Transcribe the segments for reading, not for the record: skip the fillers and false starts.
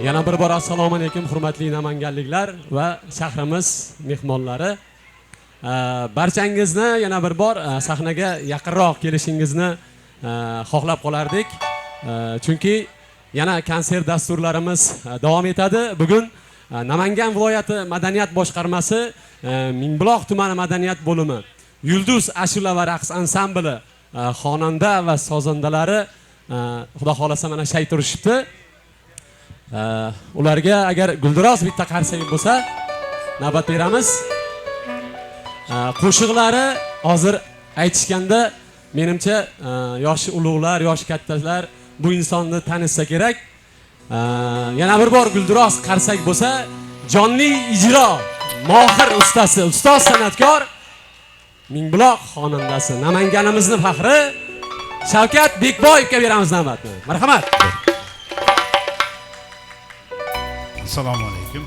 Yana bir bor assalomu alaykum hurmatli namanganliklar va shahrimiz mehmonlari. Barchangizni yana bir bor sahnaga yaqinroq kelishingizni xohlab qolardik. Chunki yana konsert dasturlarimiz davom etadi. Bugun Namangan viloyati madaniyat boshqarmasi Mingbuloq tumani madaniyat bo'limi Yulduz ashula va raqs ansambli xonanda va sozandalari xudo xolasa mana shay turishibdi. Ularga agar guldiroz bitta qarsak bo'lsa navbat beramiz. Qo'shiqlari hozir aytishganda menimcha yoshi ulug'lar, yoshi kattalar bu insonni tanisa kerak. Yana bir bor guldiroz qarsak bo'lsa, jonli ijro mohir ustasi, ustoz san'atkor Mingbuloq xonandasi, Namanganimizning faxri Shavkat Bekboyevga beramiz navbatni. Marhamat. Assalomu alaykum.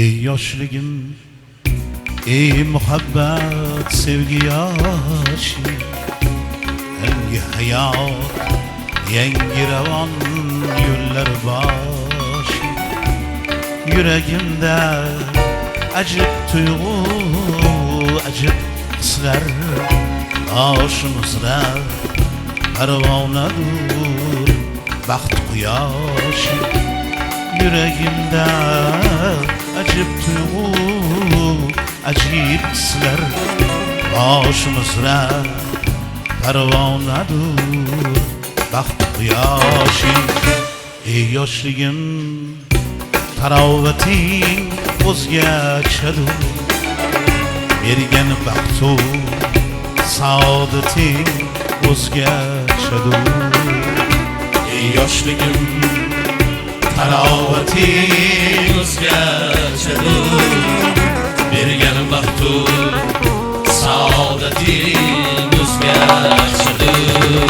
Ey yoshligim, ey muhabbat sevgi yoshi, yangi hayot, yangi ravon yo'llar boshi. Yuragimda ajib tuyg'u, ajib hislar, boshimizda parvonadur baxt quyoshi. Yuragimda ajib tuyg'u, ajib hislar, boshimizda parvonadur baxt quyoshi. Ey yoshligim, tarovating o'zgachadur, bergan baxtu saodating o'zgachadur. Ey yoshligim, tarovating o'zgachadur, bergan baxtu saodating o'zgachadur.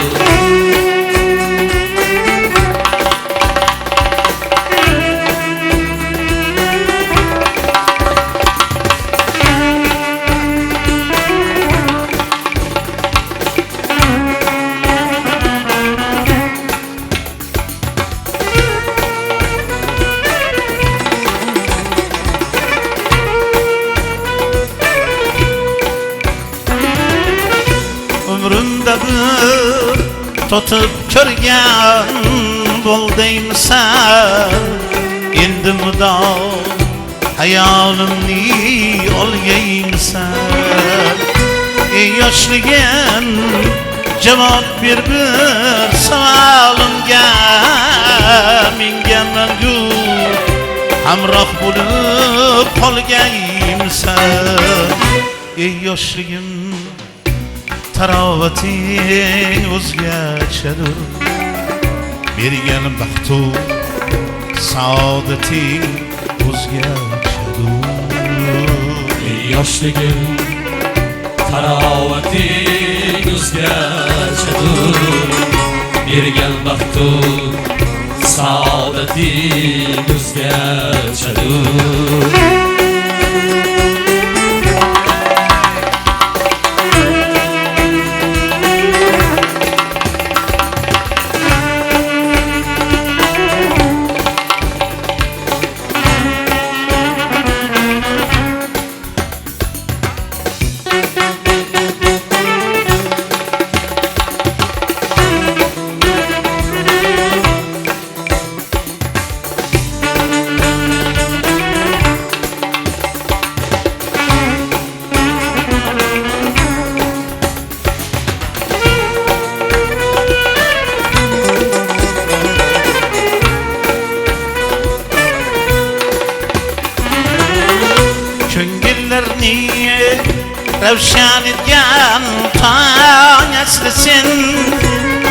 Totib ko'rgan bo'ldingsan, endi mudom hayolimni olgaysan. Ey yoshligim, javob ber bir savolimga, menga mangu hamroh bo'lib qolgaysan. Ey yoshligim, tarovating o'zgachadur, bergan baxtu saodating o'zgachadur. Ey yoshligim, tarovating o'zgachadur, bergan baxtu saodating o'zgachadur. ravshan etgan tong aslisin,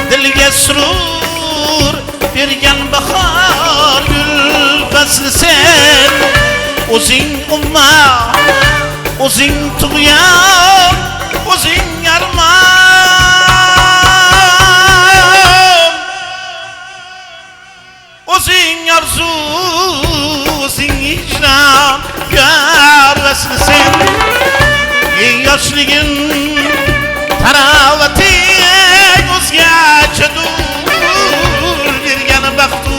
dilga surur bergan bahor gul faslisin. O'zing umma, o'zing tug'yon, o'zing armon, o'zing arzu, o'zing hijron garvaslisin. Eng yoshligin tarovating o'zgachadur, bergan baxtu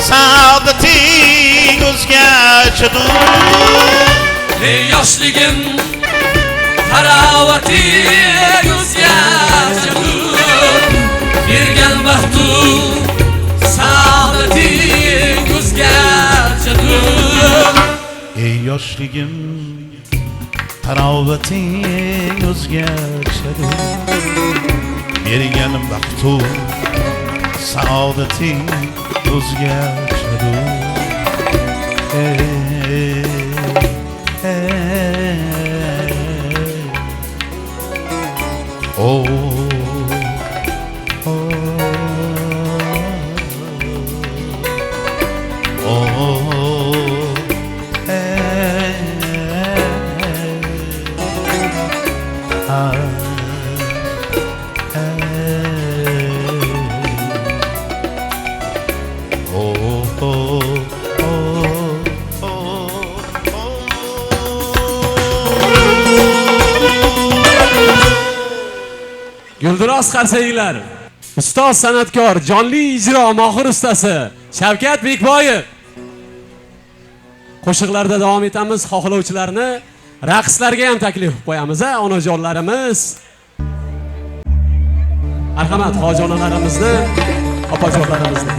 saodating o'zgachadur. Ey yoshligim tarovating o'zgachadur, bergan baxtu saodating o'zgachadur. Ey yoshligim tarovating o'zgachadur, bergan baxtu saodating o'zgachadur. Oh, Gulduros qarsayinglar. Ustoz san'atkor, jonli ijro mohir ustasi Shavkat Bekboyev. Qo'shiqlarda davom etamiz. Xohlovchilarni raqslarga ham taklif qo'yamiz, onajonlarimiz. Marhamat, hojonalarimizni, opajonlarimizni.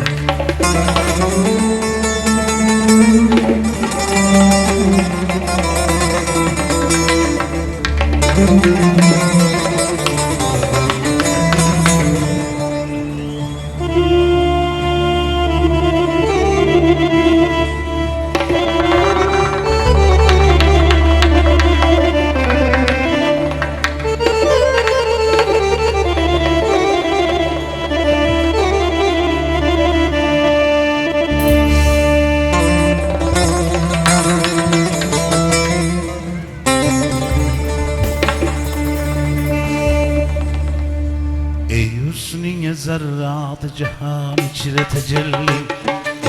Zerrat cihan içre tecelli,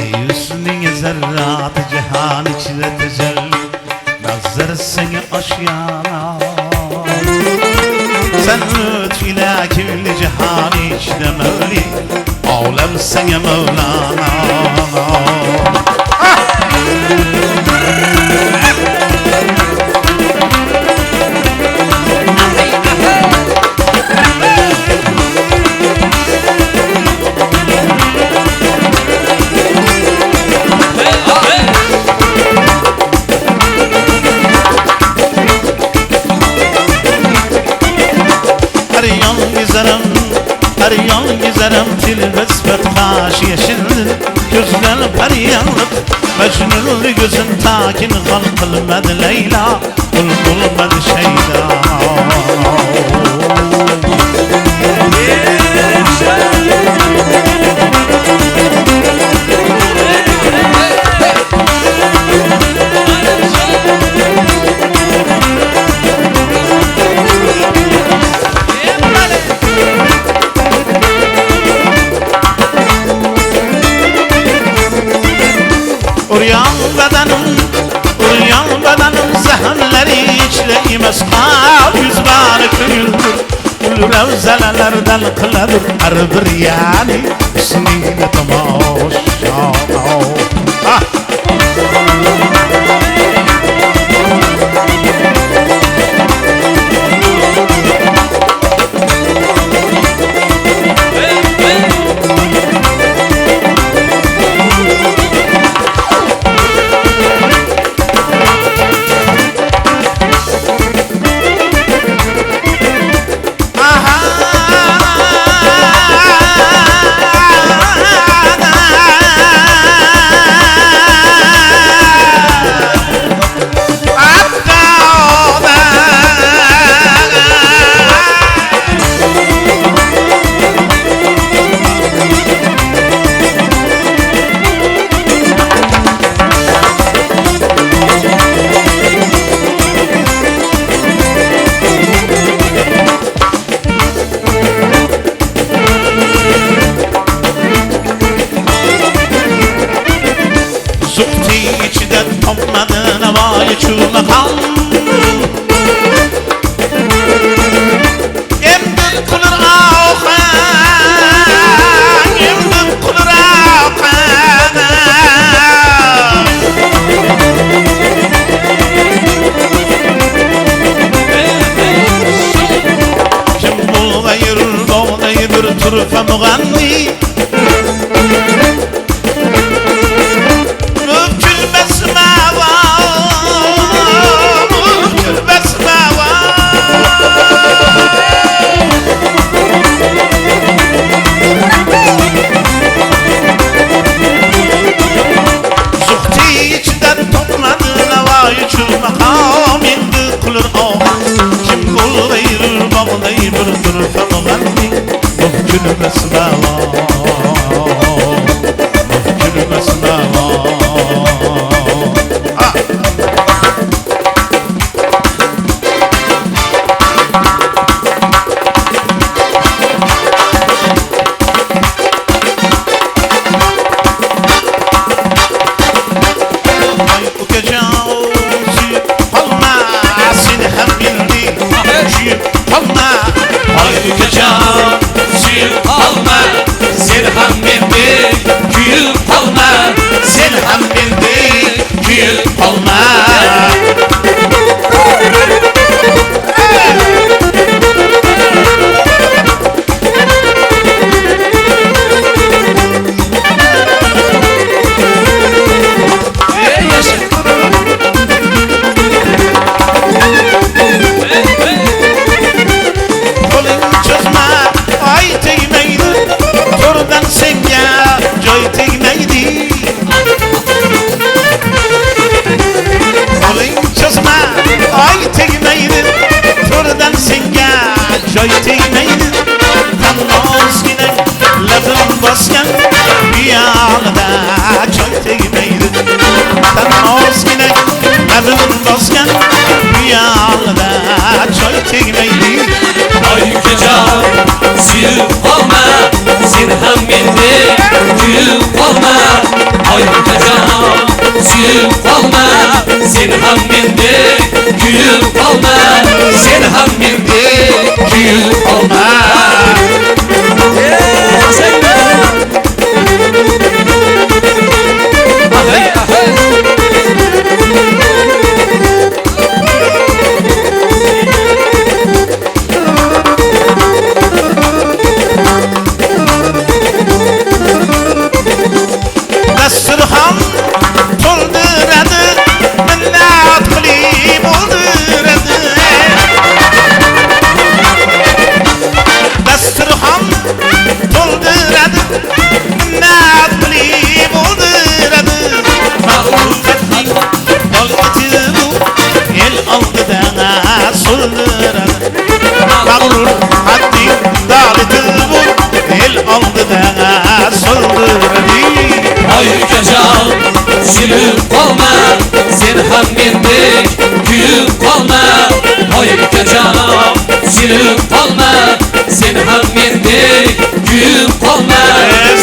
ey hüsnin zerrat cihan içre tecelli. Nazar seni aşyana, sen lütfüyle külli cihan içre mevli, alem seni mevlana. Her yan gezerim tilbesbet kaş yeşildir, gözler periyanlık Mecnun'lu gözün takin kan kılmadı Leyla, kul bulmadı Şeyda. Uryan bedenim zehenleri içleyemez kal yüzleri kıyıldır. Ulu revzelelerden kıladır her bir yani hüsnine tamaşa. طرفة مغني ممكن بسمعها ممكن بسمعها زوجتي içinden topladı navayı çılmaka mindi kılır oha kim kul verir bağlayı bir tırfa mağanni mümkün besmava mümkün besmava Sen ham mendek kuyib qolma sen ham mendek kuyib qolma dasturxon to'ldiradi minnat qilib o'ldiradi dasturxon to'ldiradi minnat qilib o'ldiradi mag'lubiyatning bolg'iti bu el oldida so'ldiradi mag'lubiyatning doliti bu el oldida so'ldiradi Oy ukajon silib qolma sen ham mendek kuyib qolma Oy ukajon silib qolma sen ham mendek kuyib qolma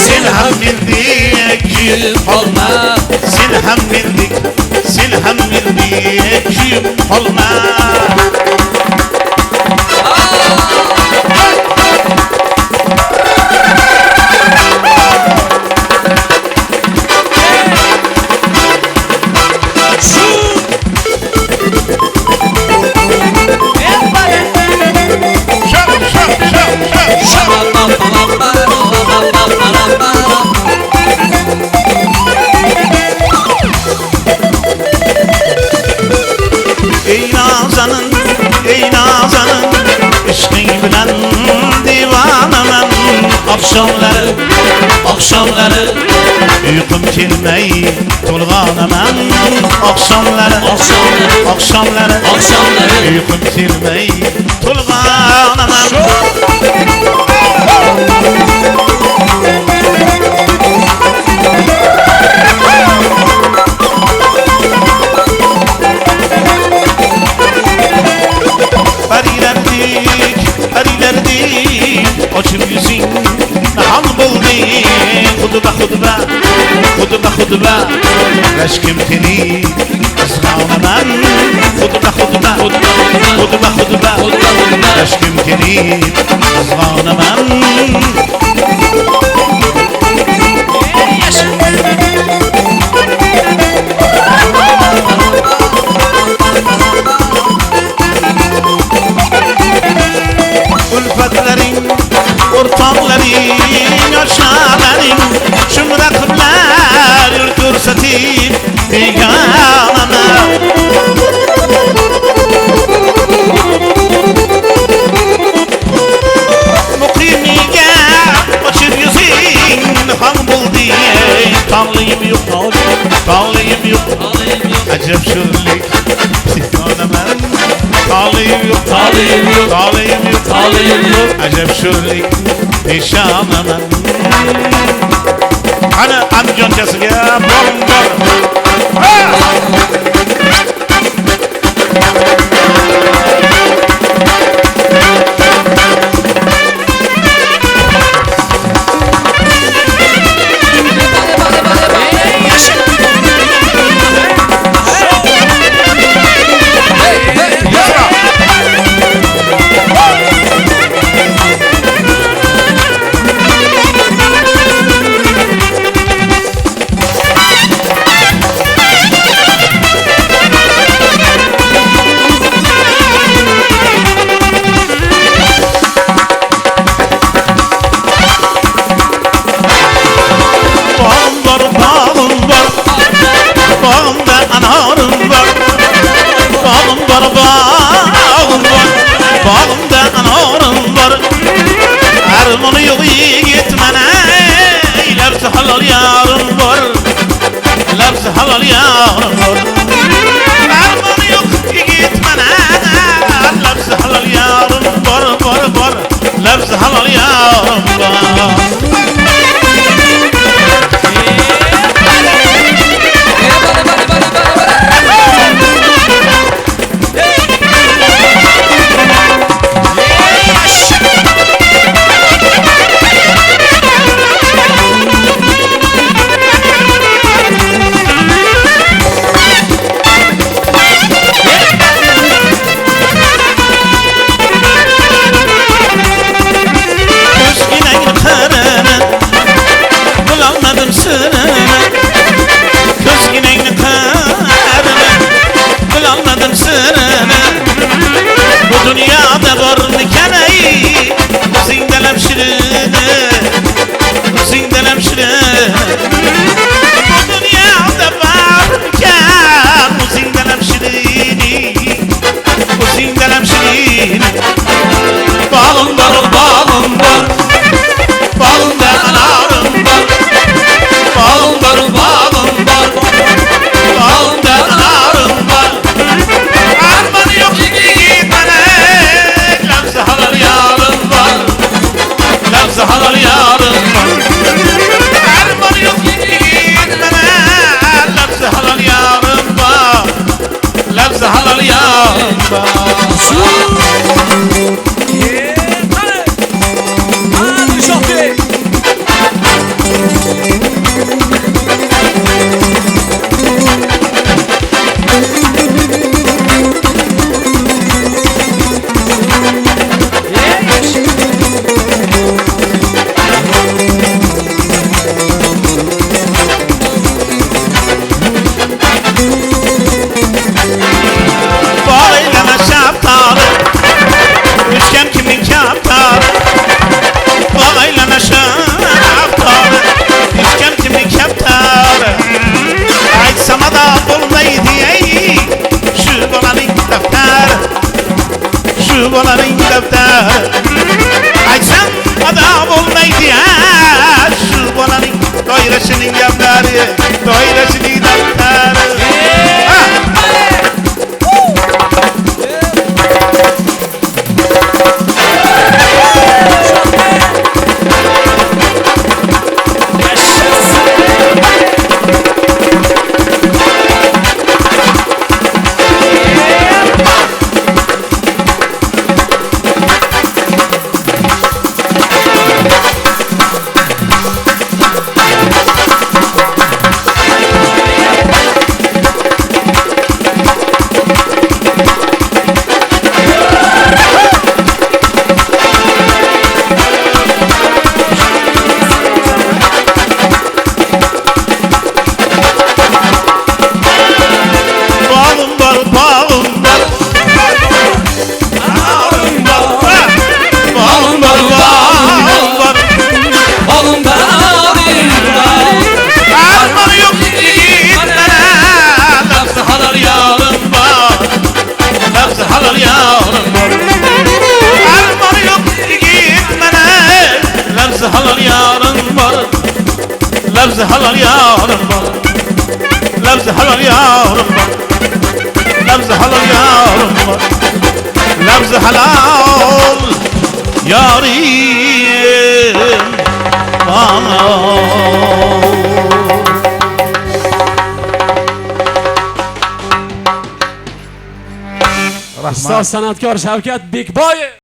sen ham mendek kuyib qolma sen ham mendek kuyib qolma ey nazanın ishqing bilan divanaman oqshomlari uyqum kelmay to'lg'onaman oqshomlari uyqum kelmay to'lg'onaman Açım yüzün nahal buldu Hudba Aşkım seni kızganaman Hudba Aşkım seni kızganaman Ulfatların orta Osmanlı'nın aşağıların Şumda kıblar yurtur satip Beyanana Muqimiga açıp yüzün Han bul diye Tanlıyım yok Tanlıyım yok Acep şırlık Sifanemen Tanlıyım yok Talihim yok, Tanlıyım yok talihim yok. Acep şırlık Peşanemen Hani amcancası ya Bom bom Bağımda anarım var Armanı yok gitmene Labzı halal yarım var Labzı halal yarım var Armanı yok gitmene Labzı halal yarım var Labzı halal yarım var Dünyada var keneyi Zindelem şirini Zindelem şirini Bu dünyada varken Zindelem şirini Zindelem şirini Bağım var bağım var Bağımda anarım var Bağım var bağım var Bağımda anarım var Armanı yok halal yarım var Labzı halal yarım var Armanı yok gitmene Labzı halal yarım var Labzı halal yarım var Hadi şoför. Boylama şaptalı Üçgen kimin kaptalı Boylama şaptalı Üçgen kimin kaptalı Aytsama da bulmaydı ey Şu bolanın defter Şu bolanın defter Aytsama da bulmaydı ey Şu bolanın doyurasının defteri Doyurasının defteri Labzi halal yarım var. Labzi halal yarım var. Labzi halal yarım var. Labzi halal yarim var. Ustoz san'atkor Shavkat Bekboyev